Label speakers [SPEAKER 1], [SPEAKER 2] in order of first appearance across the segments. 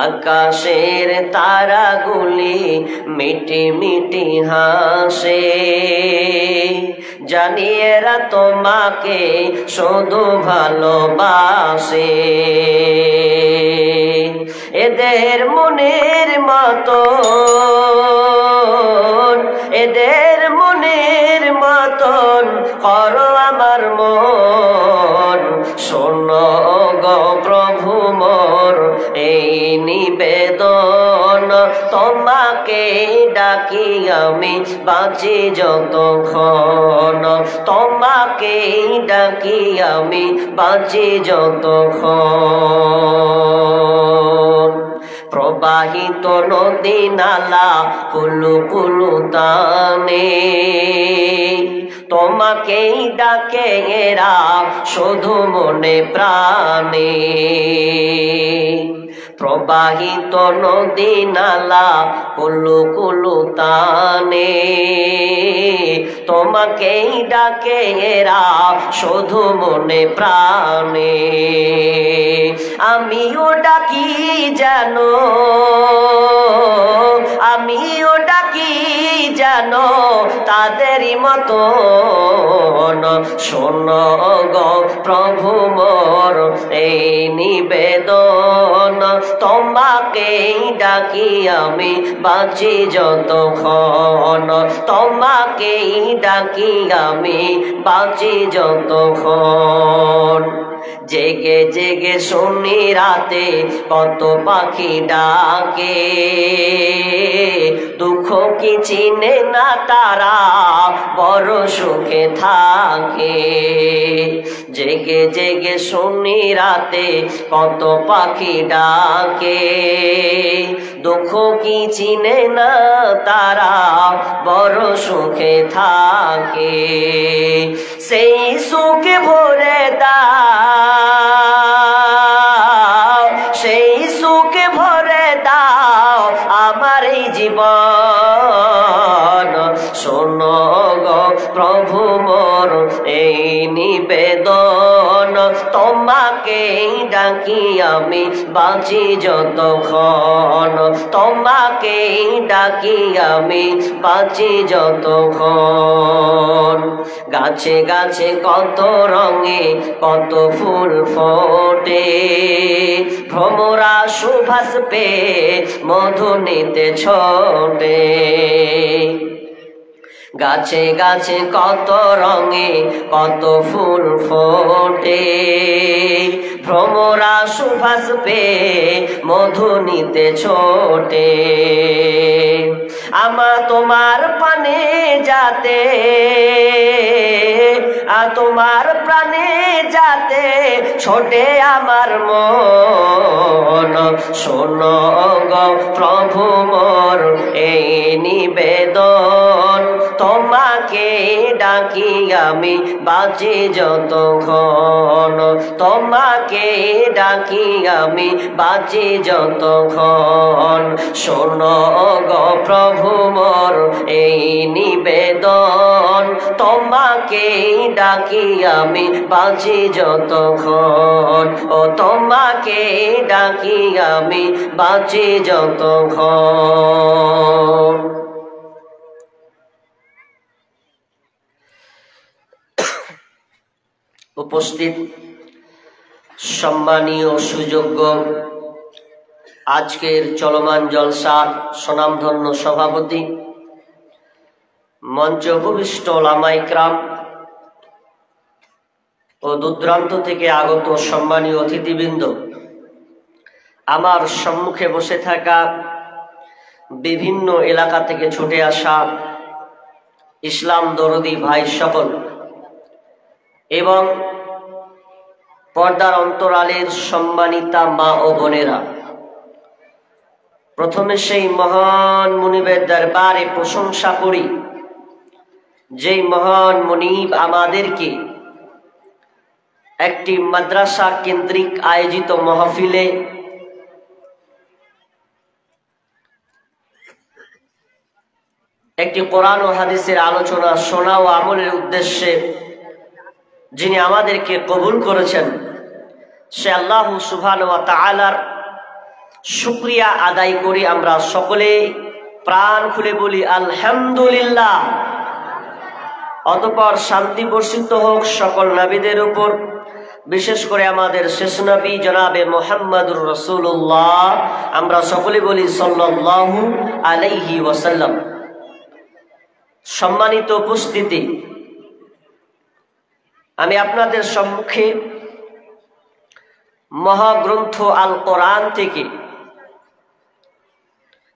[SPEAKER 1] আকাশের তারাগুলি মিটি মিটি হাসে, জানি এরা তোমাকে শুধু ভালোবাসে। এদের মনের মতন, এদের মনের মতন করো আমার মন। শোনো গো প্রভু মোর এই নিবেদন, তোমাকে ডাকি আমি বাঁচি যতক্ষণ, তোমাকে ডাকি আমি বাঁচি যতক্ষণ। প্রবাহিত নদী নালা কুলু কুলু টানে, তোমাকেই ডাকে এরা শুধু মনে প্রাণে। প্রবাহিত নদী নালা কুলু কুলু টানে, তোমাকেই ডাকে এরা শুধু মনে প্রাণে। আমিও ডাকি জানো, আমিও ডাকি জানো তাদেরই মতন। শোনো গো প্রভু মোর এই নিবেদন, তোমাকেই ডাকি আমি বাঁচি যতক্ষণ, তোমাকেই ডাকি আমি বাঁচি যতক্ষণ। জেগে জেগে শুনি রাতে কত পাখি ডাকে, দুঃখ কি চিনে না তারা বড় সুখে থাকে। জেগে জেগে শুনি রাতে কত পাখি ডাকে, দুঃখ কি চিনে না তারা বড় সুখে থাকে। সেই সুখে ভরে দাও, সেই সুখে ভরে দাও আমার এই জীবন। শোনো গো প্রভু মোর এই নিবেদন, তোমাকেই ডাকি আমি বাঁচি যতক্ষণ, তোমাকেই ডাকি আমি বাঁচি যতক্ষণ। গাছে গাছে কত রঙে কত ফুল ফোটে, ভ্রমরা সুভাষ পেয়ে মধু নিতে ছোটে। গাছে গাছে কত রঙে কত ফুল ফোটে, ভ্রমরা সুভাষ পেয়ে মধু নিতে ছোটে। আমার তোমার পানে যাতে, তোমার প্রাণে যাতে ছোটে আমার মন। শোনো গো প্রভু মোর এই নিবেদন, তোমাকে ডাকি আমি বাঁচি যতক্ষণ, তোমাকে ডাকি আমি বাঁচি যতক্ষণ। শোনো গো প্রভু মোর এই নিবেদন, তোমাকে ডাকি আমি বাঁচি যতক্ষণ, ও তোমাকে ডাকি আমি বাঁচি যতক্ষণ। উপস্থিত সম্মানীয় সুযোগ্য আজকের চলমান জলসার স্বনামধন্য সভাপতি, মঞ্চে উপবিষ্ট ওলামা ইকরাম ও দূরদূরান্ত থেকে আগত সম্মানীয় অতিথিবৃন্দ, আমার সম্মুখে বসে থাকা বিভিন্ন এলাকা থেকে ছুটে আসা ইসলাম দরদি ভাই সকল এবং পর্দার অন্তরালের সম্মানিতা মা ও বোনেরা, প্রথমে সেই মহান মুনিবের দরবারে প্রশংসা করি যেই মহান মুনিব আমাদেরকে একটি মাদ্রাসা কেন্দ্রিক আয়োজিত মাহফিলে একটি কোরআন ও হাদিসের আলোচনা শোনা ও আমলের উদ্দেশ্যে যিনি আমাদেরকে কবুল করেছেন, সে আল্লাহ সুবহানাহু ওয়া তাআলার শুকরিয়া আদায় করি। আমরা সকলে প্রাণ খুলে বলি আলহামদুলিল্লাহ। অতঃপর শান্তি বর্ষিত হোক সকল নবীদের উপর, বিশেষ করে আমাদের শেষ নবী জনাবে মুহাম্মদুর রাসূলুল্লাহ। আমরা সকলে বলি সাল্লাল্লাহু আলাইহি ওয়াসাল্লাম। সম্মানিত উপস্থিতি, আমি আপনাদের সম্মুখে মহাগ্রন্থ আল কোরআন থেকে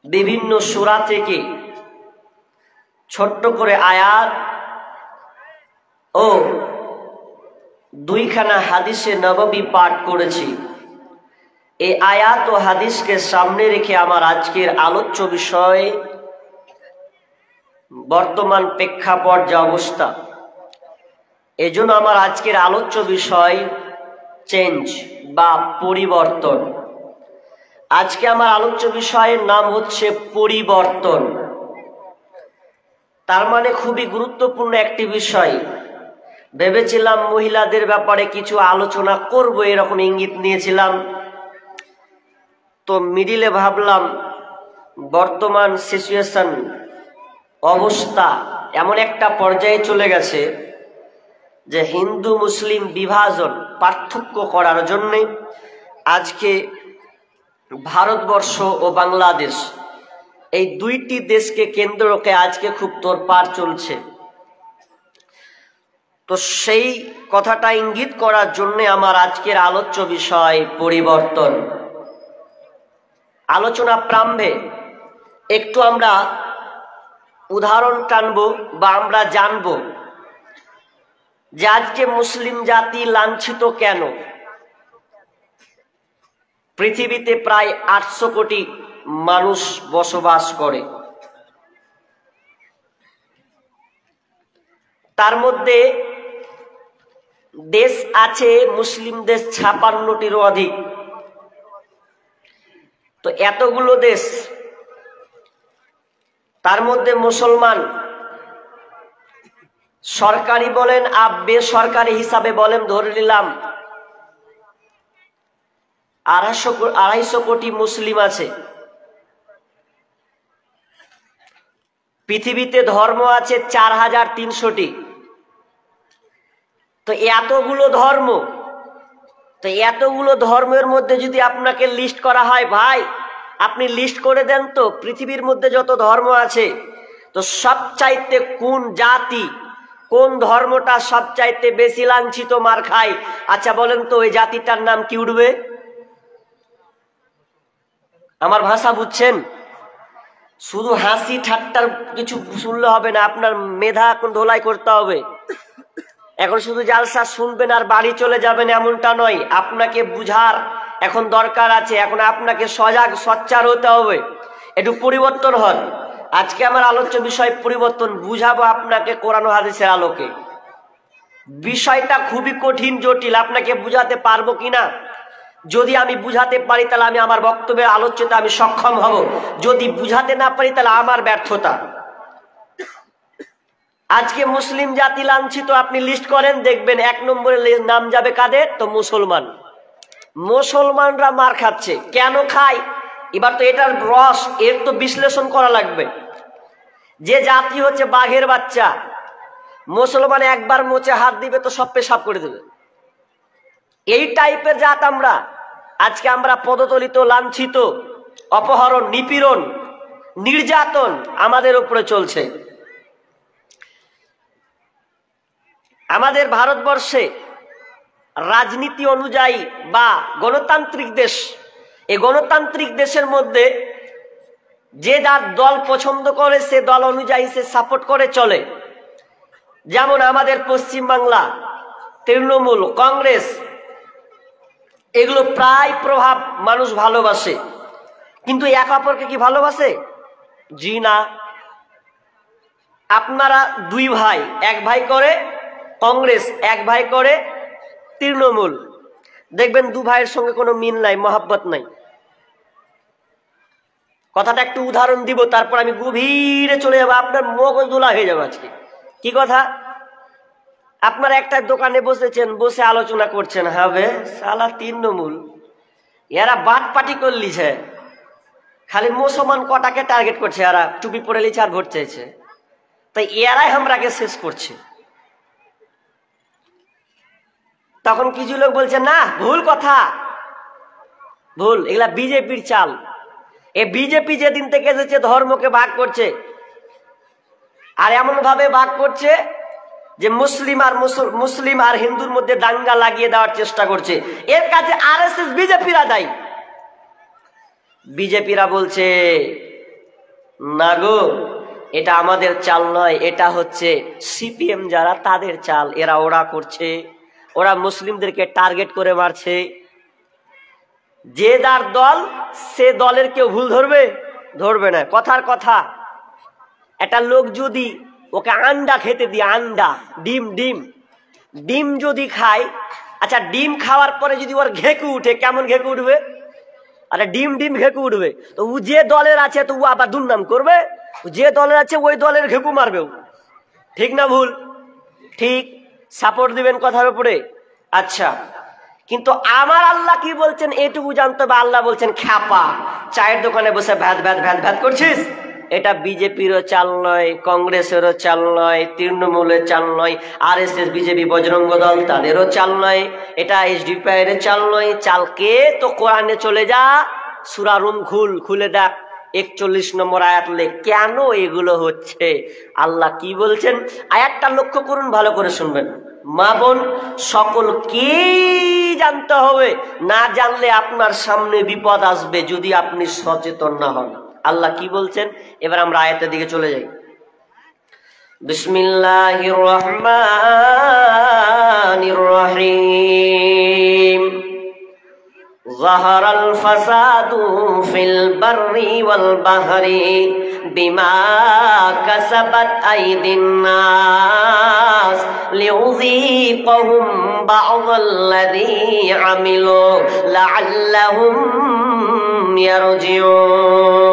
[SPEAKER 1] বিভিন্ন সূরা থেকে ছোট্ট করে আয়াত ও দুইখানা হাদিসে নববী পাঠ করেছি। এই আয়াত ও হাদিসকে সামনে রেখে আমার আজকের আলোচ্য বিষয় বর্তমান প্রেক্ষাপট যে অবস্থা, এজন্য আমার আজকের আলোচ্য বিষয় চেঞ্জ বা পরিবর্তন। আজকে আমার আলোচ্য বিষয়ের নাম হচ্ছে পরিবর্তন। তার মানে খুবই গুরুত্বপূর্ণ একটি বিষয়। ভেবেছিলাম মহিলাদের ব্যাপারে কিছু আলোচনা করব, এরকম ইঙ্গিত নিয়েছিলাম। তো মিডিলে ভাবলাম বর্তমান সিচুয়েশন, অবস্থা এমন একটা পর্যায়ে চলে গেছে যে হিন্দু মুসলিম বিভাজন, পার্থক্য করার জন্যে আজকে ভারতবর্ষ ও বাংলাদেশ, এই দুইটি দেশকে কেন্দ্র রেখে আজকে খুব তোড়পাড় চলছে। তো সেই কথাটা ইঙ্গিত করার জন্য আমার আজকের আলোচ্য বিষয় পরিবর্তন। আলোচনা প্রারম্ভে একটু আমরা উদাহরণ টানবো বা আমরা জানবো যে আজকে মুসলিম জাতি লাঞ্ছিত কেন। পৃথিবীতে প্রায় 800 কোটি মানুষ বসবাস করে, তার মধ্যে দেশ আছে মুসলিম দেশ 56টিরও অধিক। তো এতগুলো দেশ, তার মধ্যে মুসলমান সরকারি বলেন আর বেসরকারি হিসাবে বলেন, ধরে নিলাম 250 কোটি মুসলিম আছে। পৃথিবীতে ধর্ম আছে 4300টি। তো এতগুলো ধর্ম, তো এতগুলো ধর্মের মধ্যে যদি আপনাকে লিস্ট করা হয়, ভাই আপনি লিস্ট করে দেন তো পৃথিবীর মধ্যে যত ধর্ম আছে, তো সবচাইতে কোন জাতি, কোন ধর্মটা সবচাইতে বেশি লাঞ্ছিত, মার খায়? আচ্ছা বলেন তো ওই জাতিটার নাম কি উঠবে? আমার ভাষা বুঝছেন? শুধু হাসি ঠাট্টার কিছু শুনলে হবে না, আপনার মেধা এখন ধোলাই করতে হবে। এখন শুধু জালসা শুনবেন আর বাড়ি চলে যাবেন এমনটা নয়, আপনাকে বুঝার এখন দরকার আছে। এখন আপনাকে সজাগ সোচ্চার হতে হবে, একটু পরিবর্তন হন। আজকে আমার আলোচ্য বিষয় পরিবর্তন, বুঝাবো আপনাকে কোরআন ও হাদিসের আলোকে। বিষয়টা খুবই কঠিন, জটিল, আপনাকে বুঝাতে পারবো কিনা। যদি আমি বুঝাতে পারি তাহলে আমি আমার বক্তব্যের আলোচ্যতে আমি সক্ষম হব, যদি বুঝাতে না পারি তাহলে আমার ব্যর্থতা। আজকে মুসলিম জাতি লাঞ্ছিত, আপনি লিস্ট করেন, দেখবেন 1 নম্বরে নাম যাবে কাদের? তো মুসলমান। মুসলমানরা মার খাচ্ছে, কেন খায়? এবার তো এটার রস, এর তো বিশ্লেষণ করা লাগবে। যে জাতি হচ্ছে বাঘের বাচ্চা, মুসলমান একবার মোচে হাত দিবে তো সব পেশাব করে দেবে। এই টাইপের জাত আমরা। আজকে আমরা পদতলিত, লাঞ্ছিত, অপহরণ, নিপীড়ন, নির্যাতন আমাদের উপরে চলছে। আমাদের ভারতবর্ষে রাজনীতি অনুযায়ী বা গণতান্ত্রিক দেশ, এই গণতান্ত্রিক দেশের মধ্যে যে যার দল পছন্দ করে সে দল অনুযায়ী সে সাপোর্ট করে চলে। যেমন আমাদের পশ্চিমবাংলা তৃণমূল, কংগ্রেস, এগুলো প্রায় প্রভাব মানুষ ভালোবাসে, কিন্তু এক অপরকে কি ভালোবাসে? জি না। আপনারা 2 ভাই, এক ভাই করে কংগ্রেস, এক ভাই করে তৃণমূল, দেখবেন 2 ভাইয়ের সঙ্গে কোনো মিল নাই, মহাব্বত নাই। কথাটা একটু উদাহরণ দিব, তারপর আমি গভীরে চলে যাবো, আপনার মগজ ধোলা হয়ে যাবে আজকে। কি কথা? আপনারা একটা দোকানে বসেছেন, বসে আলোচনা করছেন, হবে সালা তৃণমূল, এরা বাটপাটি করলিছে, খালি মুসলমান কটাকে টার্গেট করছে, এরা টুপি পরে লিছে আর ভোট চাইছে, তাই এরাই আমরাকে শেষ করছে। তখন কিছু লোক বলছে না ভুল কথা, ভুল, এগুলা বিজেপির চাল। এ বিজেপি যেদিন থেকে এসেছে ধর্মকে ভাগ করছে, আর এমন ভাবে ভাগ করছে যে মুসলিম আর হিন্দুর মধ্যে দাঙ্গা লাগিয়ে দেওয়ার চেষ্টা করছে। এর কাছে আরএসএস বিজেপিরা দায়ী। বিজেপিরা বলছে না গো, এটা আমাদের চাল নয়, এটা হচ্ছে সিপিএম যারা তাদের চাল, এরা ওরা করছে, ওরা মুসলিমদেরকে টার্গেট করে মারছে। যে যার দল সে দলের কেউ ভুল ধরবে? ধরবে না। কথার কথা, একটা লোক যদি ওকে আন্ডা খেতে দিয়ে, আন্ডা, ডিম ডিম ডিম যদি খায়, আচ্ছা ডিম খাওয়ার পরে যদি ওর ঘেঁকু উঠে, কেমন ঘেঁকু উঠবে? আরে ডিম ডিম ঘেঁকু উঠবে। তো ও যে দলের আছে তো ও আবার দুর্নাম করবে, যে দলের আছে ওই দলের ঘেঁকু মারবে। ঠিক না ভুল? ঠিক। সাপোর্ট দিবেন কথার উপরে। আচ্ছা, কিন্তু আমার আল্লাহ কি বলছেন এটুকু জানতে হবে। আল্লাহ বলছেন খ্যাপা, চায়ের দোকানে বসে ভ্যাত ভ্যাত ভ্যাত ভ্যাত করছিস। এটা বিজেপিরও চাল নয়, কংগ্রেসেরও চাল নয়, তৃণমূলের চাল নয়, আরএসএস বিজেপি বজরঙ্গ দল তাদেরও চাল নয়, এটা এসডিপিআই এর চাল নয়। চালকে তো কোরআনে চলে যা, সূরা রুম খুলে দেখ, 41 নম্বর আয়াত লে কেন এগুলো হচ্ছে, আল্লাহ কি বলছেন আয়াতটা লক্ষ্য করুন, ভালো করে শুনবেন। মা বোন সকলকে জানতে হবে, না জানলে আপনার সামনে বিপদ আসবে যদি আপনি সচেতন না হন। আল্লাহ কি বলছেন এবার আমরা আয়াতের দিকে চলে যাই। বিসমিল্লাহির রহমানির রহিম। ظهر الفساد في البر والبحر بما كسبت أيدي الناس ليذيقهم بعض الذي عملوا لعلهم يرجعون।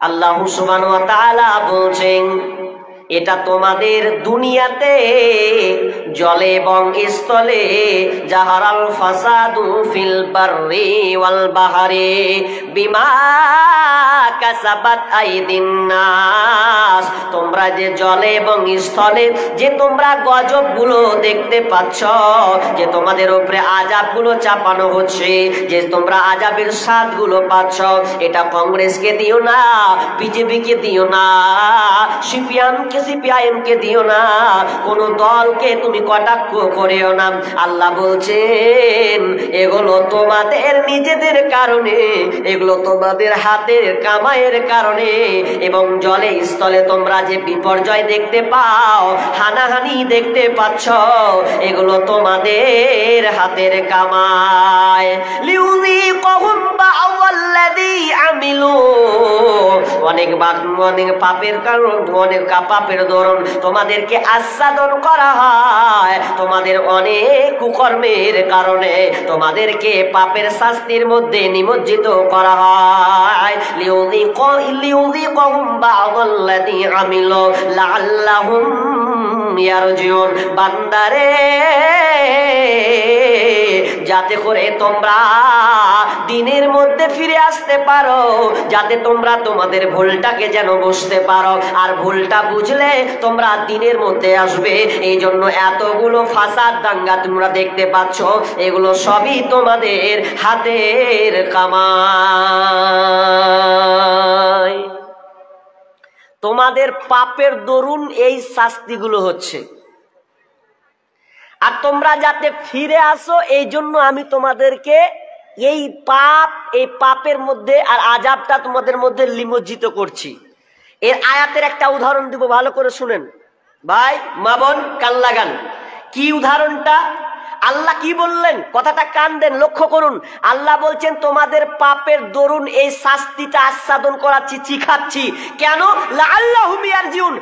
[SPEAKER 1] আল্লাহ সুবহানাহু ওয়া তাআলা বলছেন এটা তোমাদের দুনিয়াতে জলে এবং স্থলে, জাহারাল ফাসাদু ফিল বাররি ওয়াল বাহরি বিমা কাসাবাত আইদিন নাস। তোমরা যে জলে এবং স্থলে যে তোমরা গজবগুলো দেখতে পাচ্ছ, যে তোমাদের উপরে আযাবগুলো চাপানো হচ্ছে, যে তোমরা আযাবের স্বাদগুলো পাচ্ছ, এটা কংগ্রেসকে দিও না, বিজেপিকে দিও না, সিপিআইএম কে দিও না, কোন দলকে তুমি কটাক্ষ করিও না। আল্লাহ বলছেন এগুলো তোমাদের নিজেদের কারণে, এগুলো তোমাদের হাতের কামাইয়ের কারণে, এবং জলে স্থলে তোমরা যে বিপর্যয় দেখতে পাও, হানাহানি দেখতে পাচ্ছ, এগুলো তোমাদের হাতের কামাই। লিউযীকুহুম বা'দাল্লাযী আমিলু, অনেক পাপের কারণ, অনেক পাপের দরুন তোমাদেরকে আস্বাদন করা হয়, তোমাদের অনেক কুকর্মের কারণে তোমাদেরকে পাপের শাস্তির মধ্যে নিমজ্জিত করা হয়। লিউযীকুহুম বা'দাল্লাযী আমিলু লাআল্লাহুম ইয়ারজিউন। বান্দারে, যাতে করে তোমরা দিনের মধ্যে ফিরে আসতে পারো, যাতে তোমরা তোমাদের ভুলটাকে যেন বুঝতে পারো, আর ভুলটা বুঝলে তোমরা দিনের মধ্যে আসবে। এই জন্য এতগুলো ফাসাদ দাঙ্গা তোমরা দেখতে পাচ্ছ, এগুলো সবই তোমাদের হাতের কামাই। তোমাদের পাপের দরুন এই শাস্তিগুলো হচ্ছে, আর তোমরা যাতে ফিরে আসো এই জন্য আমি তোমাদেরকে এই পাপের মধ্যে আর আযাবটা তোমাদের মধ্যে নিমজ্জিত করছি। এর আয়াতের একটা উদাহরণ দিব, ভালো করে শুনেন ভাই, মা বোন, কান লাগান। কি উদাহরণটা? আল্লাহ কি বললেন, কথাটা কান দেন, লক্ষ্য করুন। আল্লাহ বলছেন তোমাদের পাপের দরুন এই শাস্তিটা আস্বাদন করাচ্ছি, চিখাচ্ছি। কেন? লাআল্লাহুম ইয়ারজিউন।